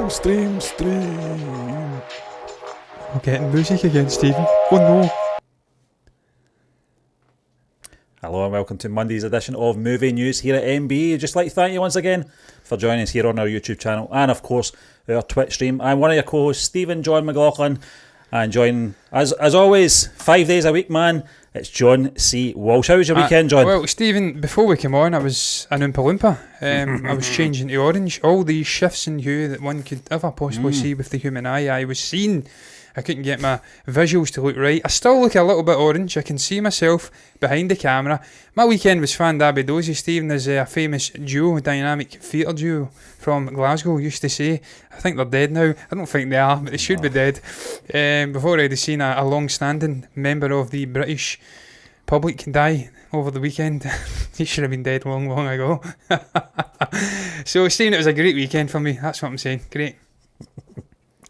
Stream. We're getting music again, Stephen. Oh no. Hello and welcome to Monday's edition of Movie News here at MB. Just like to thank you once again for joining us here on our YouTube channel and of course our Twitch stream. I'm one of your co-hosts, Stephen John McLaughlin, and joining as always 5 days a week, man, it's John C. Walsh. How was your weekend, John? Well, Stephen, before we came on, I was an Oompa Loompa. I was changing to orange. All the shifts in hue that one could ever possibly see with the human eye, I was seeing. I couldn't get my visuals to look right. I still look a little bit orange. I can see myself behind the camera. My weekend was fan-dabby-dozy, Stephen. There's a famous duo, dynamic theatre duo from Glasgow, used to say. I think they're dead now. I don't think they are, but they should be dead. Before I'd seen a long-standing member of the British public die over the weekend. He should have been dead long ago. So, Stephen, it was a great weekend for me. That's what I'm saying. Great.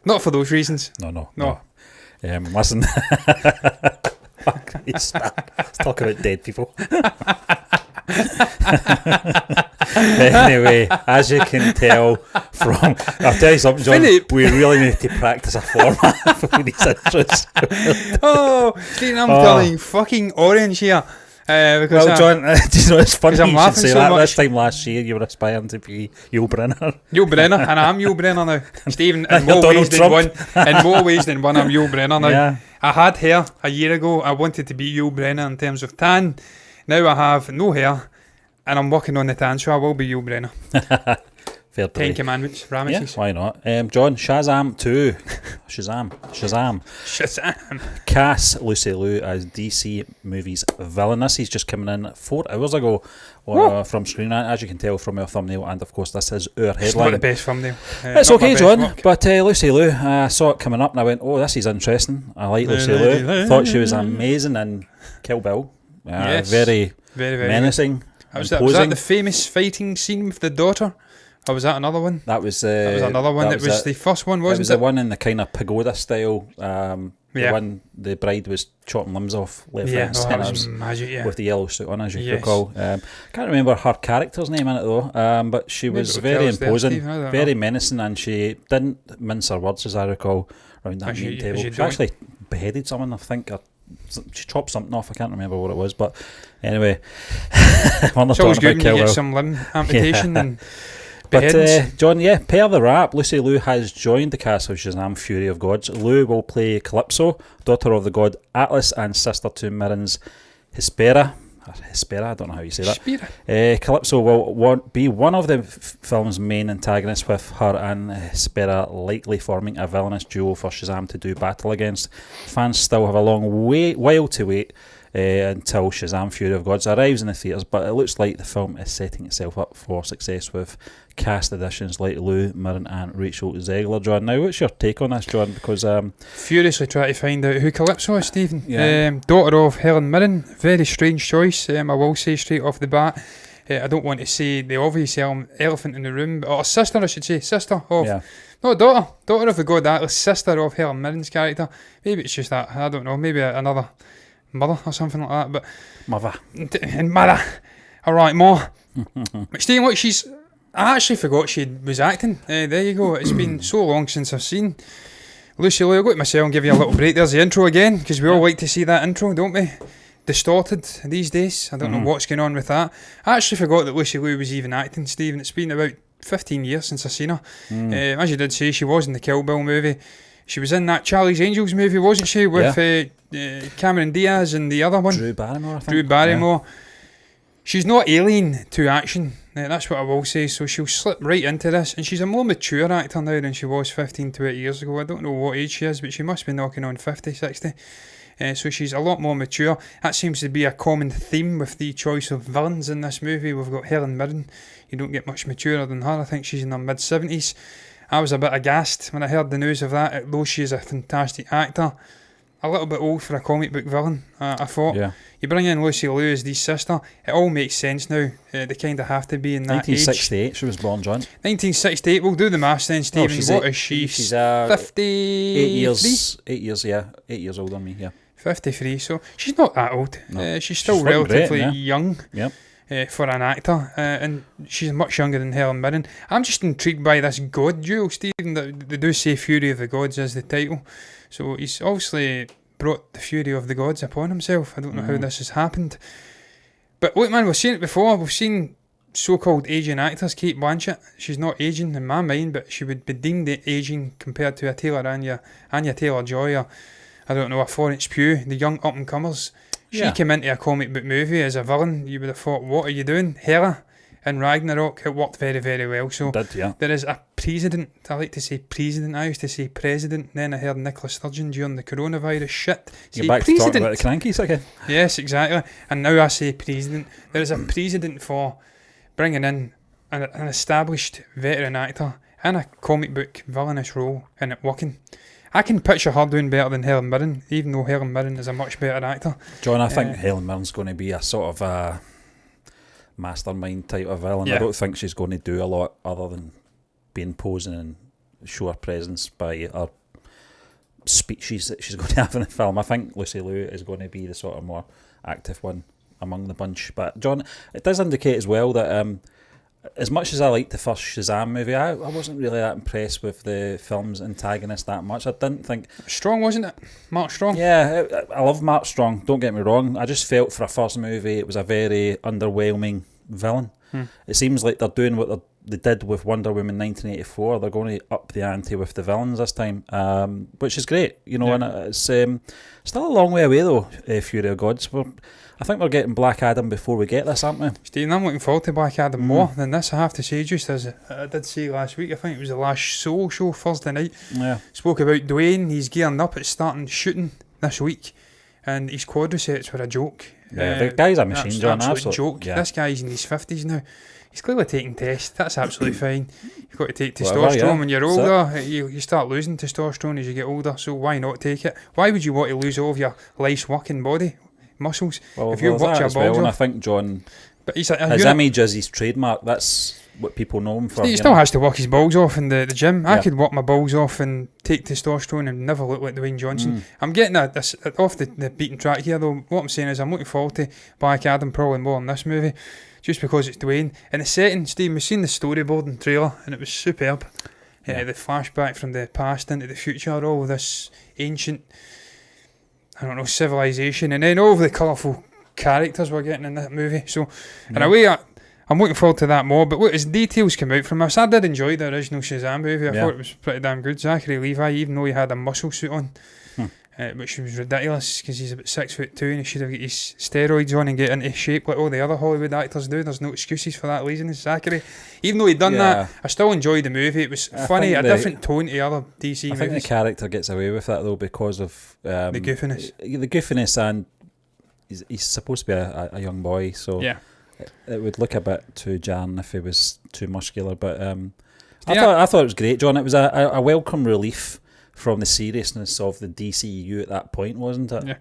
Not for those reasons. No. Listen. Let's talk about dead people. Anyway, as you can tell from... I'll tell you something, John. Philip. We really need to practice a format for these intros. Oh, Stephen, I'm telling you, fucking orange here. Because well, John, do you know it's funny I'm you laughing should say so that. much. This time last year you were aspiring to be Yul Brynner. Yul Brynner, and I'm Yul Brynner now. Stephen, in You're more Donald ways than Trump. one. In more ways than one, I'm Yul Brynner now. Yeah. I had hair a year ago. I wanted to be Yul Brynner in terms of tan. Now I have no hair, and I'm working on the tan, so I will be Yul Brynner. Fair play. 10 Commandments, Yeah, Ramesses. why not? John, Shazam 2. Shazam. Shazam. Cass Lucy Liu as DC Movies villain. This is just coming in 4 hours ago from screen, as you can tell from our thumbnail, and of course this is our It's not the headline. best thumbnail. It's not my okay, best John, work. but Lucy Liu, I saw it coming up and I went, oh, this is interesting. I like Lucy Liu. Thought she was amazing in Kill Bill. Yes. Very Very, very menacing. Was imposing. that the famous fighting scene with the daughter? Or was that another one? That was Another one. That was the first one, it wasn't was it? the one in the kind of pagoda style. The Yeah. one the bride was chopping limbs off left, right, and that centre was magic, yeah. with the yellow suit on, as you Yes. recall. Can't remember her character's name in it though, but she Maybe was it'll very tell us there, imposing, Steve, I don't very know. menacing, and she didn't mince her words, as I recall, around that As you- meat as table. you She don't. actually beheaded someone, I think, or she chopped something off. I can't remember what it was, but anyway, we're not It's always talking good about when you Kill get Bill. some limb amputation and But beheadings. John, per the rap, Lucy Liu has joined the cast of Shazam Fury of Gods. Liu will play Calypso, daughter of the god Atlas and sister to Mirren's Hespera. I don't know how you say that. Spear. Calypso will be one of the film's main antagonists, with her and Hespera likely forming a villainous duo for Shazam to do battle against. Fans still have a long while to wait until Shazam Fury of Gods arrives in the theatres, but it looks like the film is setting itself up for success with cast additions like Lou, Mirren and Rachel Zegler. John, now what's your take on this, John? Because Furiously try to find out who Calypso is, Stephen. Yeah. Daughter of Helen Mirren. Very strange choice, I will say straight off the bat. I don't want to say the obvious elephant in the room, or sister, I should say. Sister of... yeah. No, daughter of the god Atlas, sister of Helen Mirren's character. Maybe it's just that, I don't know, maybe another mother or something like that, but... Mother. And mother. Alright, more. But Stephen, look, I actually forgot she was acting. There you go. It's been so long since I've seen Lucy Liu. I'll go to myself and give you a little break. There's the intro again, because we all like to see that intro, don't we? Distorted these days. I don't know what's going on with that. I actually forgot that Lucy Liu was even acting, Stephen. It's been about 15 years since I've seen her. As you did say, she was in the Kill Bill movie. She was in that Charlie's Angels movie, wasn't she? With Cameron Diaz and the other one. Drew Barrymore, I think. Drew Barrymore. She's not alien to action. That's what I will say. So she'll slip right into this. And she's a more mature actor now than she was 15, 20 years ago. I don't know what age she is, but she must be knocking on 50, 60. So she's a lot more mature. That seems to be a common theme with the choice of villains in this movie. We've got Helen Mirren. You don't get much maturer than her. I think she's in her mid-70s. I was a bit aghast when I heard the news of that, though she is a fantastic actor. A little bit old for a comic book villain, I thought. Yeah. You bring in Lucy Liu as the sister, it all makes sense now. They kind of have to be in that 1968 age. she was born, John. 1968, we'll do the maths then, Stephen. What is she? She's 53? 8 years, yeah. 8 years older than me, yeah. 53, so she's not that old. No. She's still She's looking relatively great, yeah. young. Yep. for an actor, and she's much younger than Helen Mirren. I'm just intrigued by this god duel, Stephen. That they do say Fury of the Gods as the title, so he's obviously brought the fury of the gods upon himself. I don't know how this has happened, but look, man, we've seen it before. We've seen so-called aging actors. Kate Blanchett, she's not aging in my mind, but she would be deemed aging compared to a Anya Taylor-Joy, or I don't know, a Florence Pugh, the young up-and-comers. She came into a comic book movie as a villain. You would have thought, what are you doing? Hera in Ragnarok, it worked very, very well. So there is a precedent. I like to say precedent. I used to say president. Then I heard Nicola Sturgeon during the coronavirus shit You're back to talking about the Crankies again. Yes, exactly. And now I say precedent. There is a precedent for bringing in an established veteran actor in a comic book villainous role and it working. I can picture her doing better than Helen Mirren, even though Helen Mirren is a much better actor. John, I think Helen Mirren's going to be a sort of a mastermind type of villain. I don't think she's going to do a lot other than be imposing and show her presence by her speeches that she's going to have in the film. I think Lucy Liu is going to be the sort of more active one among the bunch. But John, it does indicate as well that as much as I liked the first Shazam movie, I wasn't really that impressed with the film's antagonist that much. I didn't think... Strong, wasn't it? Mark Strong? Yeah, I love Mark Strong, don't get me wrong. I just felt for a first movie it was a very underwhelming villain. It seems like they're doing what they did with Wonder Woman 1984. They're going to up the ante with the villains this time, which is great, you know. And it's still a long way away though, Fury of Gods. I think we're getting Black Adam before we get this, aren't we? Stephen, I'm looking forward to Black Adam more than this, I have to say, just as I did say last week. I think it was the last Solo show, Thursday night. Yeah. Spoke about Dwayne. He's gearing up. It's starting shooting this week. And his quadriceps were a joke. Yeah, the guy's a machine, John. Absolute joke. Yeah. This guy's in his 50s now. He's clearly taking tests. That's absolutely fine. You've got to take testosterone when you're older. You start losing testosterone as you get older, so why not take it? Why would you want to lose all of your life's working body muscles if you watch your balls off? I think John, but his image is his trademark. That's what people know him for. He still has to work his balls off in the gym. I could work my balls off and take testosterone and never look like Dwayne Johnson. I'm getting this off the beaten track here though. What I'm saying is I'm looking forward to Black Adam probably more in this movie, just because it's Dwayne. And the setting, Steve, we've seen the storyboard and trailer and it was superb. The flashback from the past into the future, all this ancient, I don't know, civilization, and then all the colourful characters we're getting in that movie. So in a way, I'm looking forward to that more. But as details come out from us, I did enjoy the original Shazam movie. I thought it was pretty damn good. Zachary Levi, even though he had a muscle suit on, which was ridiculous because he's about 6'2" and he should have got his steroids on and get into shape like all the other Hollywood actors do. There's no excuses for that laziness, Zachary. Even though he'd done that, I still enjoyed the movie. It was funny, a different tone to other DC movies. I think the character gets away with that though because of the goofiness. The goofiness, and he's supposed to be a young boy, so it would look a bit too jarring if he was too muscular. But I thought it was great, John. It was a welcome relief from the seriousness of the DCEU at that point, wasn't it?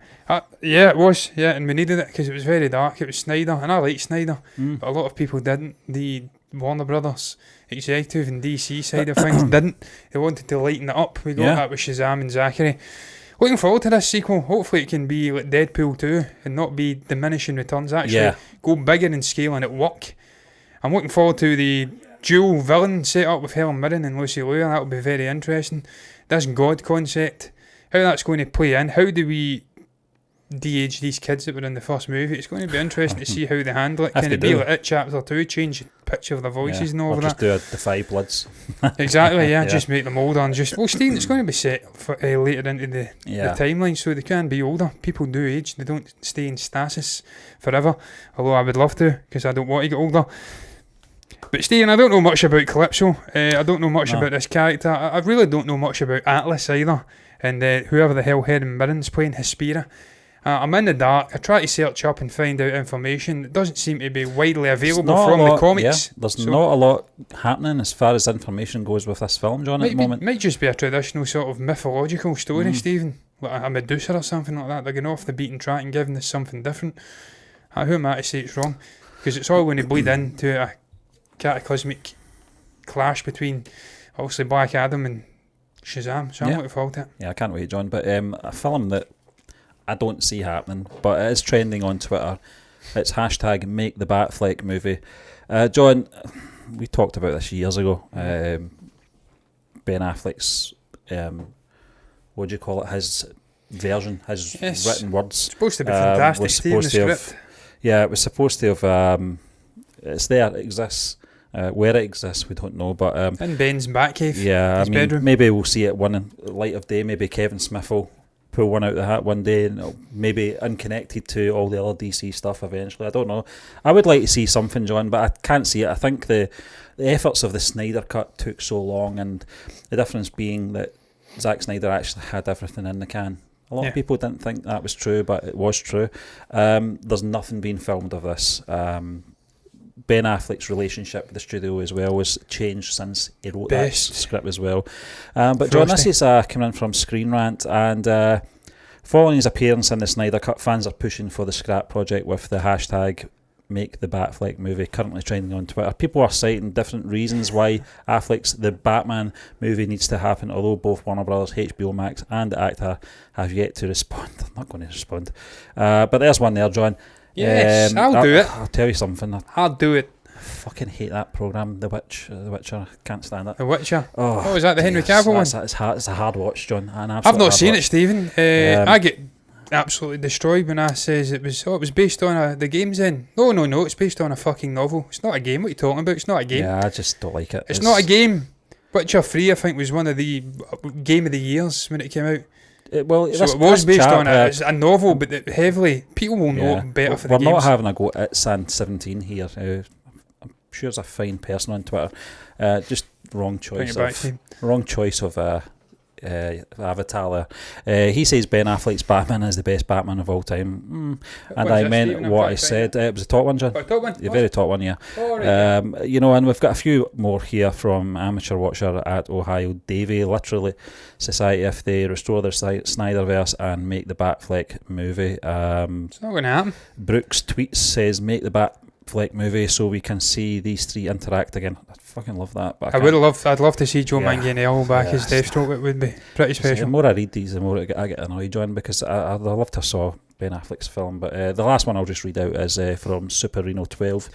Yeah, it was. Yeah, and we needed it because it was very dark. It was Snyder, and I like Snyder, but a lot of people didn't. The Warner Brothers executive and DC side of things didn't. They wanted to lighten it up. We got that with Shazam and Zachary. Looking forward to this sequel. Hopefully it can be like Deadpool 2 and not be diminishing returns. Actually, go bigger in scale and it work. I'm looking forward to the dual villain set up with Helen Mirren and Lucy Liu. That'll be very interesting. This God concept, how that's going to play in. How do we de-age these kids that were in the first movie? It's going to be interesting to see how they handle it. Can it be like it Chapter 2, change the pitch of their voices and all of that? Just do a Defy Bloods. Exactly, just make them older and just... Well, Stephen, it's going to be set for, later into the timeline, so they can be older. People do age, they don't stay in stasis forever, although I would love to, because I don't want to get older. But Stephen, I don't know much about Calypso. I don't know much about this character. I really don't know much about Atlas either. And whoever the hell Helen Mirren's playing, Hespera. I'm in the dark. I try to search up and find out information. It doesn't seem to be widely available from the comics. There's not a lot happening as far as information goes with this film, John, at the moment. Might just be a traditional sort of mythological story, Stephen. Like a Medusa or something like that. They're going off the beaten track and giving us something different. Who am I to say it's wrong? Because it's all going to bleed into a cataclysmic clash between obviously Black Adam and Shazam, so I'm looking forward to it. Yeah, I can't wait, John. But a film that I don't see happening, but it is trending on Twitter, It's hashtag make the Batfleck movie. John, we talked about this years ago. Ben Affleck's, what do you call it? His version, his written words. It's supposed to be fantastic, Steve, the script. It was supposed to have. It's there, it exists. Where it exists, we don't know. But in Ben's Batcave, his bedroom. Maybe we'll see it one light of day. Maybe Kevin Smith will pull one out of the hat one day, and maybe unconnected to all the other DC stuff eventually. I don't know. I would like to see something, John, but I can't see it. I think the efforts of the Snyder Cut took so long, and the difference being that Zack Snyder actually had everything in the can. A lot of people didn't think that was true, but it was true. There's nothing being filmed of this. Ben Affleck's relationship with the studio as well was changed since he wrote that script as well. But John, this is coming in from Screen Rant, and following his appearance in the Snyder Cut, fans are pushing for the scrap project with the hashtag make the Batfleck movie currently trending on Twitter. People are citing different reasons why Affleck's The Batman movie needs to happen, although both Warner Brothers, HBO Max and the actor have yet to respond. I'm not going to respond. But there's one there, John. Yes, I'll do it. I'll tell you something. I'll do it. I fucking hate that programme, The Witcher. Can't stand it. The Witcher? Oh, was that the Henry Cavill one? It's a hard watch, John. I've not seen it, Stephen. I get absolutely destroyed when I says it was based on the game's in. No, it's based on a fucking novel. It's not a game. What are you talking about? It's not a game. Yeah, I just don't like it. It's not a game. Witcher 3, I think, was one of the game of the years when it came out. It was based on it's a novel, but heavily people will know it better for the games. We're not having a go at San17 here. I'm sure he's a fine person on Twitter. Just wrong choice of avatar there. He says Ben Affleck's Batman is the best Batman of all time. And I meant what I said. It was the top one, John. Top one? The very top one, yeah. And we've got a few more here from amateur watcher at Ohio Davey. Literally, society, if they restore their Snyderverse and make the Batfleck movie. It's not going to happen. Brooks tweets says make the Batfleck movie so we can see these three interact again. I fucking love that. But I'd love to see Joe Manganiello back as Deathstroke. It would be pretty special. The more I read these, the more I get annoyed, John, because I'd love to have saw Ben Affleck's film. But the last one I'll just read out is from Super Reno 12.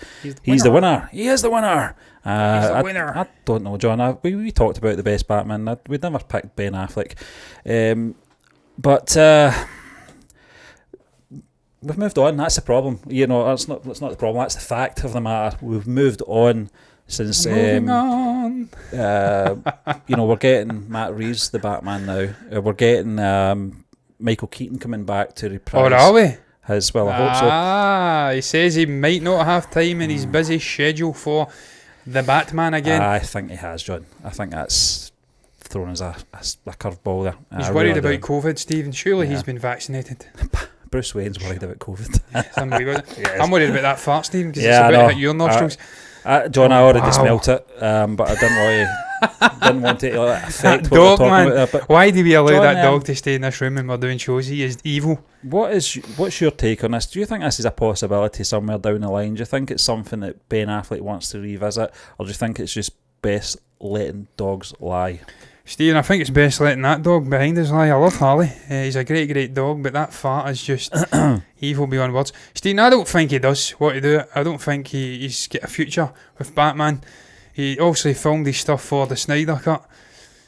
He's the winner. He is the winner. He's the winner. I don't know, John. We talked about the best Batman. We'd never picked Ben Affleck. But we've moved on. That's the problem. That's not the problem. That's the fact of the matter. We've moved on since. Moving on. We're getting Matt Reeves, the Batman now. We're getting Michael Keaton coming back to reprise. Or are we? I hope so. He says he might not have time in his busy schedule for the Batman again. I think he has, John. I think that's thrown as a curveball there. He's worried about COVID, Stephen. Surely he's been vaccinated. Bruce Wayne's worried about COVID. Yes. I'm worried about that fart, Stephen, because it's about to hit your nostrils. John, I already smelt it, but I didn't want to affect what dog, we're talking man. about there. Why do we allow that dog to stay in this room when we're doing shows? He is evil. What's your take on this? Do you think this is a possibility somewhere down the line? Do you think it's something that Ben Affleck wants to revisit, or do you think it's just best letting dogs lie? Stephen, I think it's best letting that dog behind us lie. I love Harley. He's a great dog, but that fart is just evil beyond words. Stephen, I don't think he does what he do. I don't think he's got a future with Batman. He obviously filmed his stuff for the Snyder Cut.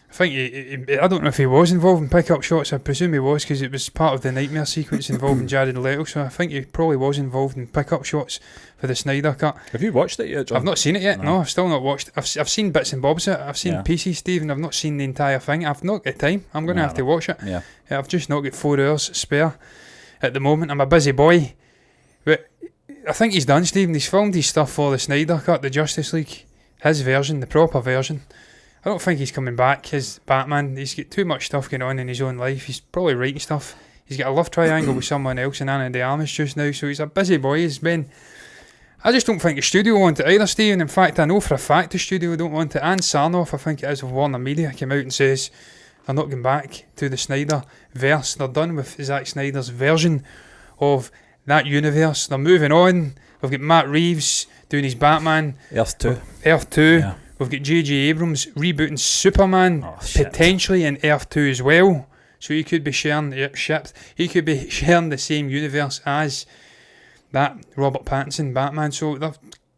I think I don't know if he was involved in pick-up shots. I presume he was, because it was part of the nightmare sequence involving Jared Leto. So I think he probably was involved in pick-up shots for the Snyder Cut. Have you watched it yet, John? I've not seen it yet. No, I've still not watched. I've seen bits and bobs of it. I've seen pieces, Stephen. I've not seen the entire thing. I've not got time. I'm going to have to watch it. Yeah, I've just not got 4 hours spare at the moment. I'm a busy boy, but I think he's done, Stephen. He's filmed his stuff for the Snyder Cut, the Justice League, his version, the proper version. I don't think he's coming back as Batman. He's got too much stuff going on in his own life. He's probably writing stuff. He's got a love triangle with someone else in Ana de Armas just now, so he's a busy boy. He's been. I just don't think the studio want it either, Stephen. In fact, I know for a fact the studio don't want it. And Sarnoff, I think it is, of Warner Media, came out and says they're not going back to the Snyder verse. They're done with Zack Snyder's version of that universe. They're moving on. We've got Matt Reeves doing his Batman. Earth 2. Yeah. We've got J.J. Abrams rebooting Superman, potentially in Earth 2 as well. So he could be sharing the same universe as that Robert Pattinson Batman. So they're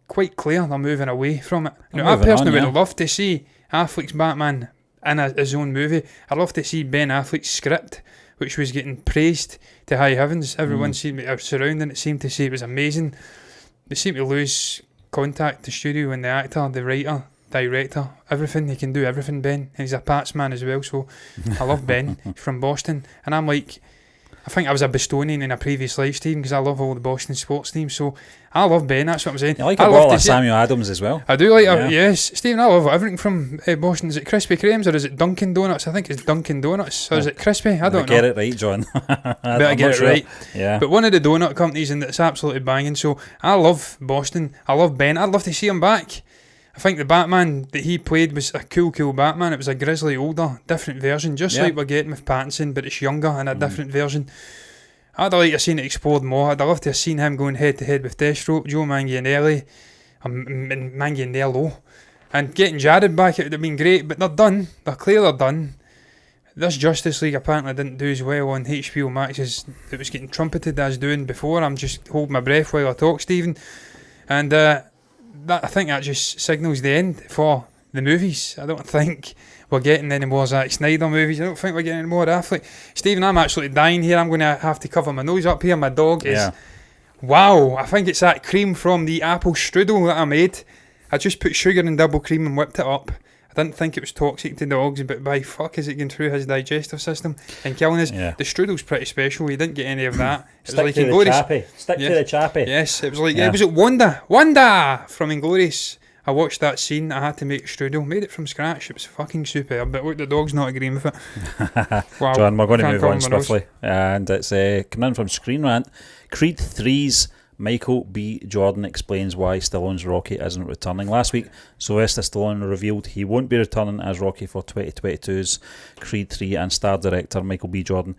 quite clear they're moving away from it. They're Now, I moving on, personally yeah. would love to see Affleck's Batman in his own movie. I'd love to see Ben Affleck's script, which was getting praised to high heavens. Everyone seemed surrounding it seemed to say it was amazing. They seem to lose contact the studio and the actor, the writer, director, everything. He can do everything, Ben. And he's a Pats man as well, so I love Ben. He's from Boston. And I'm like, I think I was a Bostonian in a previous life, Stephen, because I love all the Boston sports teams. So I love Ben, that's what I'm saying. You like I a love bottle to of see- Samuel Adams as well. I do like Yeah. yes, Stephen, I love everything from Boston. Is it Krispy Kremes or is it Dunkin' Donuts? I think it's Dunkin' Donuts. Or is it Crispy? I don't know. Get it right, John. Better get it right. Yeah. But one of the donut companies, and it's absolutely banging. So I love Boston. I love Ben. I'd love to see him back. I think the Batman that he played was a cool Batman. It was a grizzly, older, different version, just Yeah. like we're getting with Pattinson, but it's younger and a different version. I'd like to have seen it explored more. I'd love to have seen him going head to head with Deathstroke, Joe Manganiello, and getting Jared back. It would have been great, but they're done. They're clear they're done. This Justice League apparently didn't do as well on HBO Max as it was getting trumpeted as doing before. I'm just holding my breath while I talk, Stephen. And I think that just signals the end for the movies. I don't think we're getting any more Zack Snyder movies. I don't think we're getting any more Affleck. Stephen, I'm absolutely dying here. I'm going to have to cover my nose up here. My dog is... Yeah. Wow, I think it's that cream from the apple strudel that I made. I just put sugar and double cream and whipped it up. I didn't think it was toxic to dogs, but by fuck is it going through his digestive system and killing us. Yeah. The strudel's pretty special. You didn't get any of that. It was Stick like to the Inglourious. chappy. Stick to the chappy. Yes, it was like, Yeah. it was at Wanda from Inglourious. I watched that scene. I had to make strudel. Made it from scratch. It was fucking superb. But look, the dog's not agreeing with it. Wow. John, we're going to Can't move cover on my nose. swiftly. And it's coming in from Screen Rant. Creed 3's Michael B. Jordan explains why Stallone's Rocky isn't returning. Last week, Sylvester Stallone revealed he won't be returning as Rocky for 2022's Creed 3, and star director Michael B. Jordan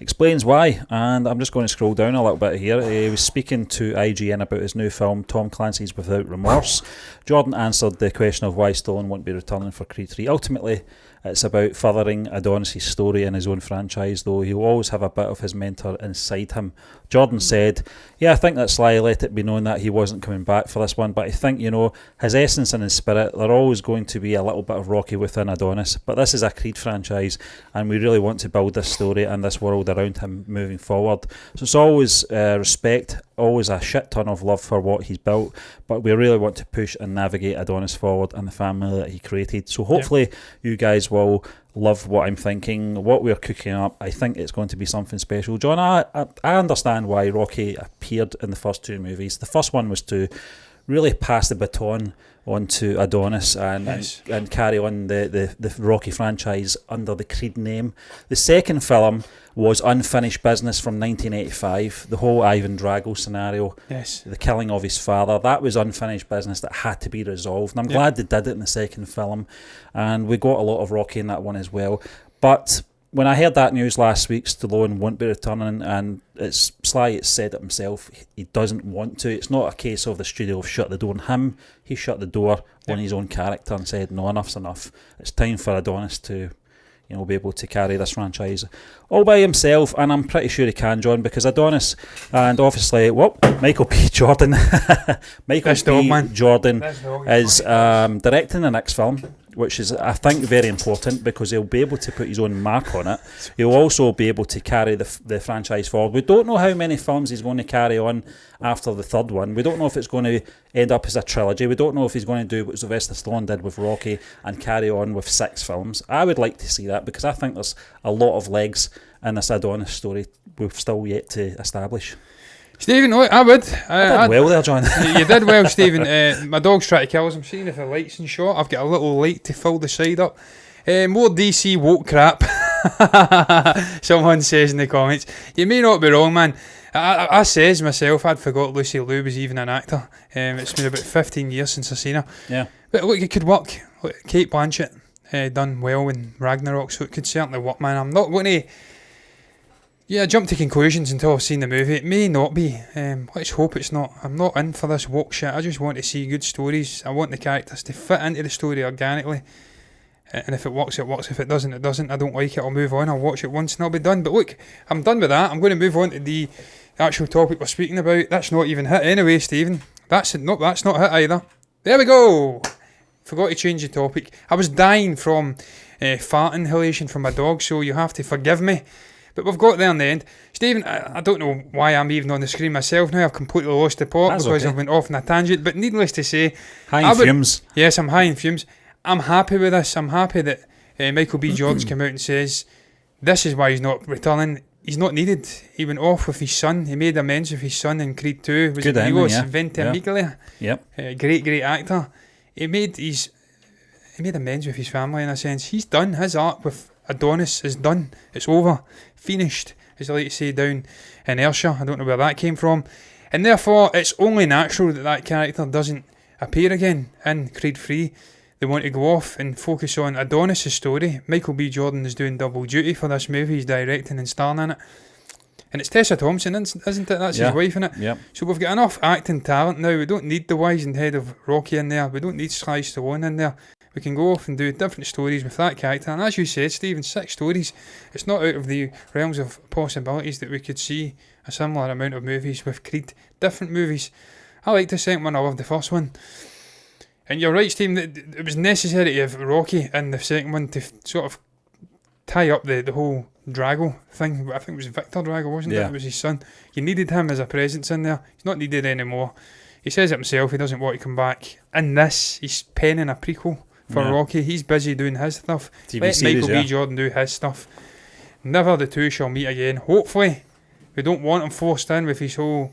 explains why. And I'm just going to scroll down a little bit here. He was speaking to IGN about his new film, Tom Clancy's Without Remorse. Jordan answered the question of why Stallone won't be returning for Creed 3. Ultimately, it's about furthering Adonis' story in his own franchise, though he'll always have a bit of his mentor inside him. Jordan said, yeah, I think that Sly let it be known that he wasn't coming back for this one, but I think, his essence and his spirit, they're always going to be a little bit of Rocky within Adonis. But this is a Creed franchise, and we really want to build this story and this world around him moving forward. So it's always respect, always a shit ton of love for what he's built, but we really want to push and navigate Adonis forward and the family that he created. So hopefully you guys will love what I'm thinking, what we're cooking up. I think it's going to be something special. John, I understand why Rocky appeared in the first two movies. The first one was to really pass the baton on to Adonis and carry on the Rocky franchise under the Creed name. The second film was unfinished business from 1985. The whole Ivan Drago scenario, the killing of his father, that was unfinished business that had to be resolved. And I'm glad they did it in the second film. And we got a lot of Rocky in that one as well. But when I heard that news last week, Stallone won't be returning, and it's Sly has said it himself, he doesn't want to. It's not a case of the studio have shut the door on him. He shut the door on his own character and said, no, enough's enough. It's time for Adonis to be able to carry this franchise all by himself, and I'm pretty sure he can, John, because Adonis and obviously, Michael B. Jordan Jordan is directing the next film, which is, I think, very important because he'll be able to put his own mark on it. He'll also be able to carry the franchise forward. We don't know how many films he's going to carry on after the third one. We don't know if it's going to end up as a trilogy. We don't know if he's going to do what Sylvester Stallone did with Rocky and carry on with 6 films. I would like to see that because I think there's a lot of legs in this Adonis story we've still yet to establish. Stephen, I would. I did well there, John. You did well, Stephen. My dog's trying to kill us. I'm seeing if the light's in shot. I've got a little light to fill the side up. More DC woke crap. Someone says in the comments. You may not be wrong, man. I says myself, I'd forgot Lucy Liu was even an actor. It's been about 15 years since I've seen her. Yeah. But look, it could work. Look, Kate Blanchett done well in Ragnarok, so it could certainly work, man. I'm not going to jump to conclusions until I've seen the movie. It may not be. Let's hope it's not. I'm not in for this woke shit. I just want to see good stories. I want the characters to fit into the story organically. And if it works, it works. If it doesn't, it doesn't. I don't like it, I'll move on. I'll watch it once and I'll be done. But look, I'm done with that. I'm going to move on to the actual topic we're speaking about, that's not even hit anyway, Stephen. That's not hit either. There we go. Forgot to change the topic. I was dying from fart inhalation from my dog, so you have to forgive me. But we've got there in the end. Stephen, I don't know why I'm even on the screen myself now. I've completely lost the plot because I've went off on a tangent. But needless to say... High in fumes. Yes, I'm high in fumes. I'm happy with this. I'm happy that Michael B. Jordan's come out and says this is why he's not returning. He's not needed. He went off with his son. He made amends with his son in Creed 2. Was Good it ending, Milos yeah. Ventimiglia? Yep. Great actor. He made amends with his family in a sense. He's done. His arc with Adonis is done. It's over. Finished, as I like to say down in Ayrshire. I don't know where that came from. And therefore, it's only natural that character doesn't appear again in Creed 3. They want to go off and focus on Adonis' story. Michael B. Jordan is doing double duty for this movie. He's directing and starring in it. And it's Tessa Thompson, isn't it? That's his wife in it. Yep. So we've got enough acting talent now. We don't need the wizened head of Rocky in there. We don't need Sly Stallone in there. We can go off and do different stories with that character. And as you said, Stephen, 6 stories. It's not out of the realms of possibilities that we could see a similar amount of movies with Creed. Different movies. I liked the second one. I loved the first one. And you're right, Stephen, that it was necessary to have Rocky in the second one to sort of tie up the whole Drago thing. I think it was Victor Drago, wasn't it? It was his son. You needed him as a presence in there. He's not needed anymore. He says it himself, he doesn't want to come back. In this, he's penning a prequel for Rocky. He's busy doing his stuff. Let Michael B. Jordan do his stuff. Never the two shall meet again. Hopefully. We don't want him forced in with his whole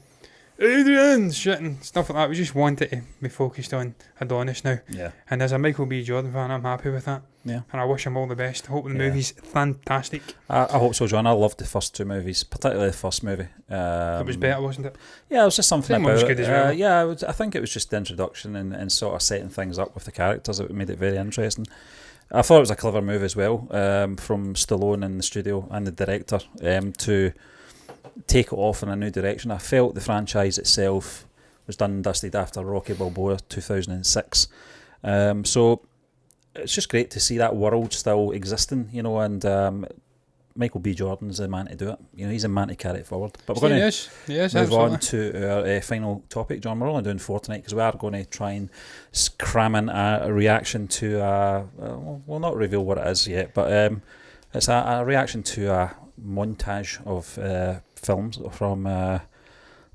Adrian shit and stuff like that. We just want it to be focused on Adonis now. Yeah. And as a Michael B. Jordan fan, I'm happy with that. Yeah. And I wish him all the best. I hope the movie's fantastic. I hope so, John. I loved the first 2 movies, particularly the first movie. It was better, wasn't it? Yeah, it was just something about was it. good as well. Yeah, I think it was just the introduction and sort of setting things up with the characters that made it very interesting. I thought it was a clever move as well, from Stallone in the studio and the director, to take it off in a new direction. I felt the franchise itself was done and dusted after Rocky Balboa 2006. So it's just great to see that world still existing, and Michael B. Jordan's the man to do it. He's the man to carry it forward. But we're going to move absolutely on to our final topic, John. We're only doing 4 tonight because we are going to try and cram in a reaction to we'll not reveal what it is yet, but it's a reaction to a montage of films from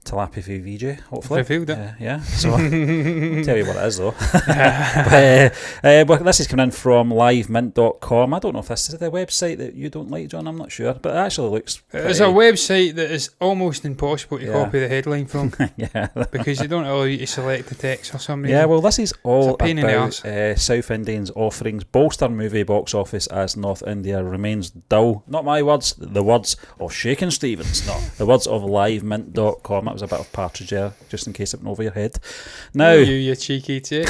Tilapia VJ, hopefully. Revealed it. Yeah, so I'll tell you what it is though. But this is coming in from livemint.com. I don't know if this is the website that you don't like, John, I'm not sure, but it actually looks It's a website that is almost impossible to copy the headline from. Because they don't allow you to select the text for some reason. Yeah, well, this is all about South Indians' offerings. Bolster movie box office as North India remains dull. Not my words, the words of Shakin' Stevens, not the words of livemint.com. That was a bit of partridge there, just in case it went over your head. Now, you cheeky tit.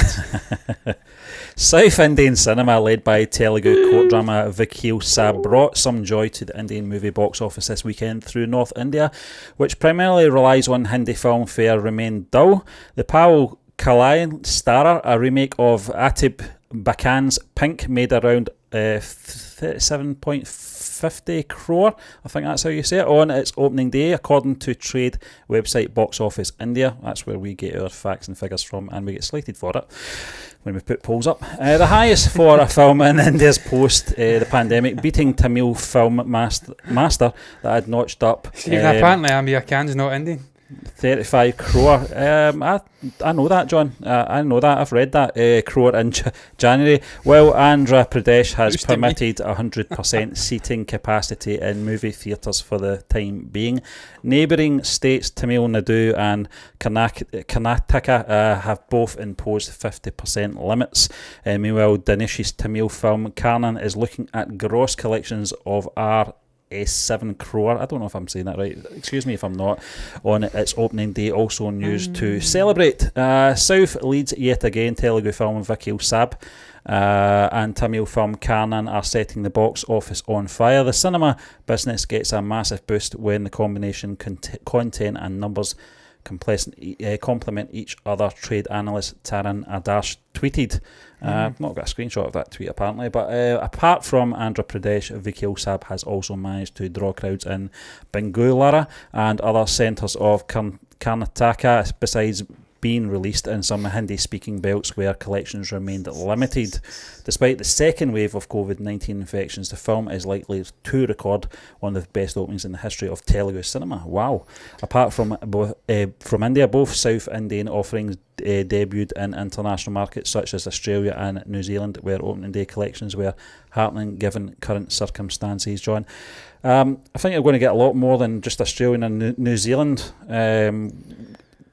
South Indian cinema, led by Telugu court drama Vakil Sab, brought some joy to the Indian movie box office this weekend through North India, which primarily relies on Hindi film fare, remained dull. The Pawal Kalyan Starer, a remake of Atib Bachchan's Pink, made around 37.50 crore, I think that's how you say it, on its opening day, according to trade website Box Office India. That's where we get our facts and figures from, and we get slated for it when we put polls up. The highest for a film in India's post the pandemic, beating Tamil film Master that had notched up. Apparently Amir Khan's not Indian. 35 crore. I know that, John. I know that. I've read that. Crore in January. Well, Andhra Pradesh has permitted 100% seating capacity in movie theatres for the time being. Neighbouring states Tamil Nadu and Karnataka have both imposed 50% limits. Meanwhile, Dinesh's Tamil film Karnan is looking at gross collections of S7 crore, I don't know if I'm saying that right, excuse me if I'm not, on its opening day. Also news to celebrate. South leads yet again. Telugu film Vakil Sab and Tamil film Karnan are setting the box office on fire. The cinema business gets a massive boost when the combination content and numbers complement each other, trade analyst Taran Adarsh tweeted. I've not got a screenshot of that tweet apparently, but apart from Andhra Pradesh, Vikil Sab has also managed to draw crowds in Bengaluru and other centres of Karnataka, besides being released in some Hindi-speaking belts where collections remained limited. Despite the second wave of COVID-19 infections, the film is likely to record one of the best openings in the history of Telugu cinema. Wow. Apart from India, both South Indian offerings debuted in international markets such as Australia and New Zealand, where opening day collections were happening given current circumstances, John. I think you're going to get a lot more than just Australia and New Zealand.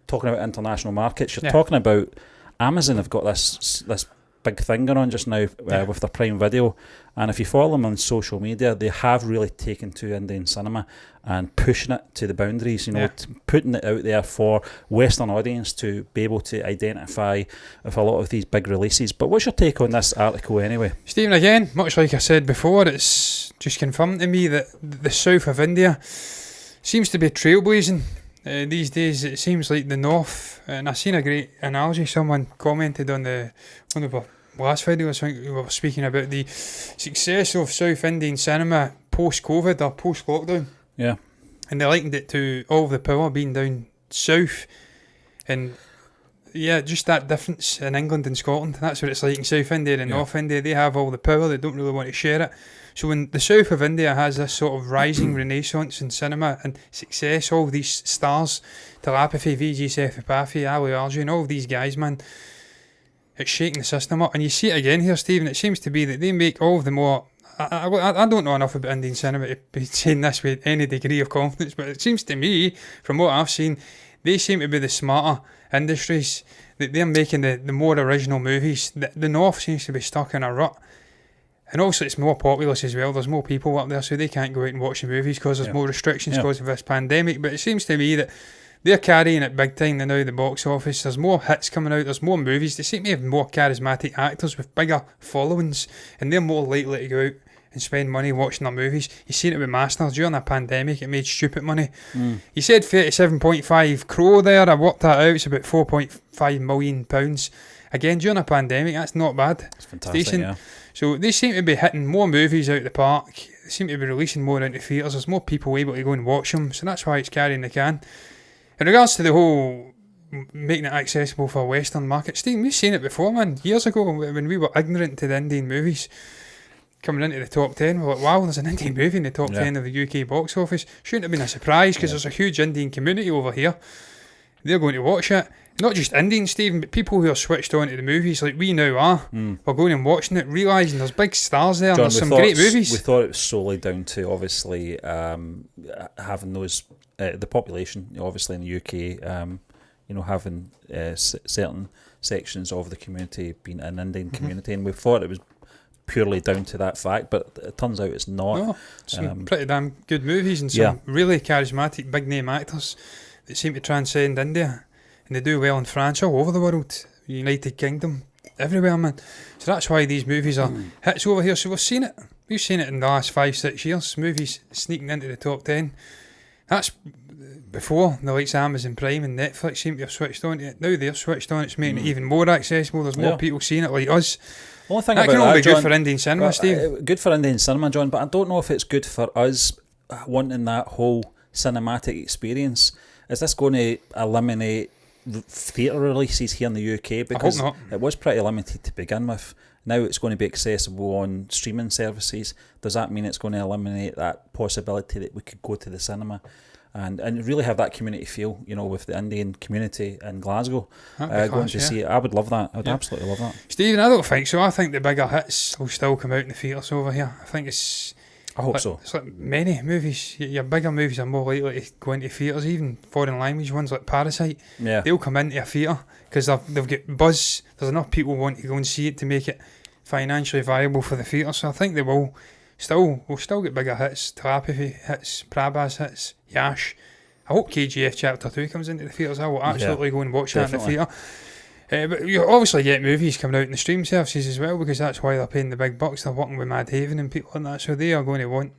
Talking about international markets, you're talking about Amazon have got this big thing going on just now with their Prime Video, and if you follow them on social media, they have really taken to Indian cinema and pushing it to the boundaries, putting it out there for Western audience to be able to identify with a lot of these big releases. But what's your take on this article anyway? Stephen, again, much like I said before, it's just confirmed to me that the south of India seems to be trailblazing. These days it seems like the north, and I've seen a great analogy. Someone commented on one of our last videos, I think we were speaking about the success of South Indian cinema post-COVID or post-lockdown. Yeah. And they likened it to all of the power being down south. And yeah, just that difference in England and Scotland. That's what it's like in South India and North India. They have all the power, they don't really want to share it. So when the south of India has this sort of rising renaissance in cinema and success, all of these stars, Telepathy, VG Sethupathi, Ali Arjun, all of these guys, man, it's shaking the system up. And you see it again here, Stephen. It seems to be that they make all of the more... I don't know enough about Indian cinema to be saying this with any degree of confidence, but it seems to me, from what I've seen, they seem to be the smarter industries. That they're making the more original movies. The north seems to be stuck in a rut. And also it's more populous as well. There's more people up there, so they can't go out and watch the movies because there's more restrictions because of this pandemic. But it seems to me that they're carrying it big time now, the box office. There's more hits coming out, there's more movies. They seem to have more charismatic actors with bigger followings, and they're more likely to go out and spend money watching their movies. You've seen it with Masters during the pandemic, it made stupid money. You said 37.5 crore there, I worked that out, it's about £4.5 million. Again, during a pandemic, that's not bad. It's fantastic, decent. yeah. So they seem to be hitting more movies out the park. They seem to be releasing more into theatres. There's more people able to go and watch them. So that's why it's carrying the can. In regards to the whole making it accessible for Western markets, Steve, we've seen it before, man. Years ago, when we were ignorant to the Indian movies coming into the top 10, we're like, wow, there's an Indian movie in the top 10 of the UK box office. Shouldn't have been a surprise because there's a huge Indian community over here. They're going to watch it. Not just Indians, Stephen, but people who are switched on to the movies like we now are. We're going and watching it, realising there's big stars there, John, and there's some great movies. We thought it was solely down to, obviously, having those, the population, obviously, in the UK, having certain sections of the community being an Indian community, and we thought it was purely down to that fact, but it turns out it's not. No, some pretty damn good movies and some really charismatic, big-name actors that seem to transcend India. And they do well in France, all over the world, United Kingdom, everywhere, man. So that's why these movies are hits over here. So we've seen it. We've seen it in the last 5-6 years. Movies sneaking into the top 10. That's before the likes of Amazon Prime and Netflix seem to have switched on to it. Now they've switched on, it's making it even more accessible. There's more people seeing it like us. Only thing that about can only be John, good for Indian cinema, Steve. Good for Indian cinema, John, but I don't know if it's good for us wanting that whole cinematic experience. Is this going to eliminate theatre releases here in the UK? Because I hope not. It was pretty limited to begin with. Now it's going to be accessible on streaming services. Does that mean it's going to eliminate that possibility that we could go to the cinema and really have that community feel, with the Indian community in Glasgow going to see it? I would love that. I would absolutely love that. Stephen, I don't think so. I think the bigger hits will still come out in the theatres over here. I think I hope so. It's like many movies. Your bigger movies are more likely to go into theatres, even foreign language ones like Parasite. Yeah. They'll come into a theatre because they've got buzz. There's enough people wanting to go and see it to make it financially viable for the theatre. So I think they will still get bigger hits. Telepathy hits, Prabhas hits, Yash. I hope KGF Chapter 2 comes into the theatres. I will absolutely go and watch that in the theatre. But you obviously get movies coming out in the stream services as well, because that's why they're paying the big bucks. They're working with Mad Haven and people like that, so they are going to want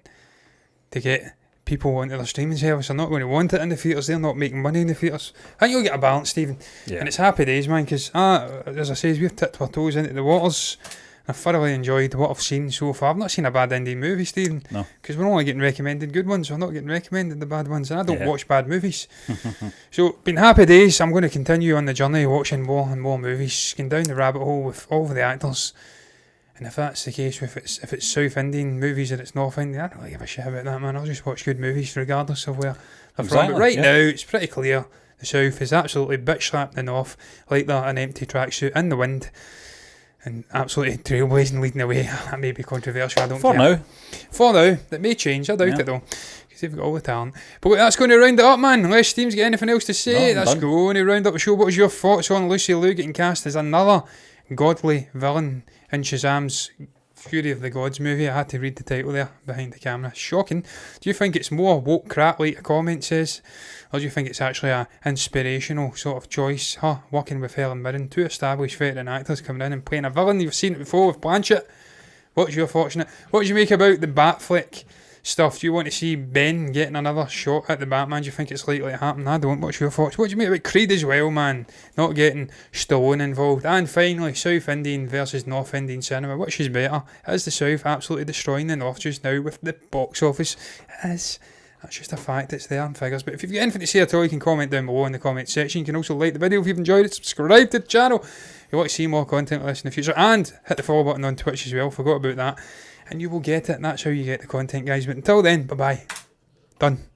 to get people into their streaming service are not going to want it in the theatres. They're not making money in the theatres. I think you'll get a balance, Stephen. Yeah. And it's happy days, man, because as I say, we've tipped our toes into the waters. I've thoroughly enjoyed what I've seen so far. I've not seen a bad indie movie, Stephen. No. Because we're only getting recommended good ones. We're not getting recommended the bad ones. And I don't Yeah. watch bad movies. So, been happy days. I'm going to continue on the journey watching more and more movies. Going down the rabbit hole with all of the actors. And if that's the case, if it's South Indian movies or it's North Indian, I don't really give a shit about that, man. I'll just watch good movies regardless of where they're from. But right now, it's pretty clear the South is absolutely bitch-slapped the North like they're an empty tracksuit in the wind. And absolutely trailblazing, leading the way. That may be controversial, I don't care. For now. That may change, I doubt it though. Because they've got all the talent. But that's going to round it up, man. Unless Steve's got anything else to say, that's going to round up the show. What was your thoughts on Lucy Liu getting cast as another godly villain in Shazam's Fury of the Gods movie? I had to read the title there behind the camera. Shocking. Do you think it's more woke crap like a comment says? Or do you think it's actually a inspirational sort of choice? Working with Helen Mirren, two established veteran actors coming in and playing a villain. You've seen it before with Blanchett. What's your thoughts on it? What do you make about the Batflick stuff? Do you want to see Ben getting another shot at the Batman? Do you think it's likely to happen? I don't. What's your thoughts? What do you make about Creed as well, man? Not getting Stallone involved. And finally, South Indian versus North Indian cinema. Which is better? Is the South absolutely destroying the North just now with the box office? That's just a fact, it's there in figures. But if you've got anything to say at all, you can comment down below in the comment section. You can also like the video if you've enjoyed it, subscribe to the channel if you want to see more content like this in the future, and hit the follow button on Twitch as well, forgot about that, and you will get it, and that's how you get the content, guys. But until then, bye bye, done.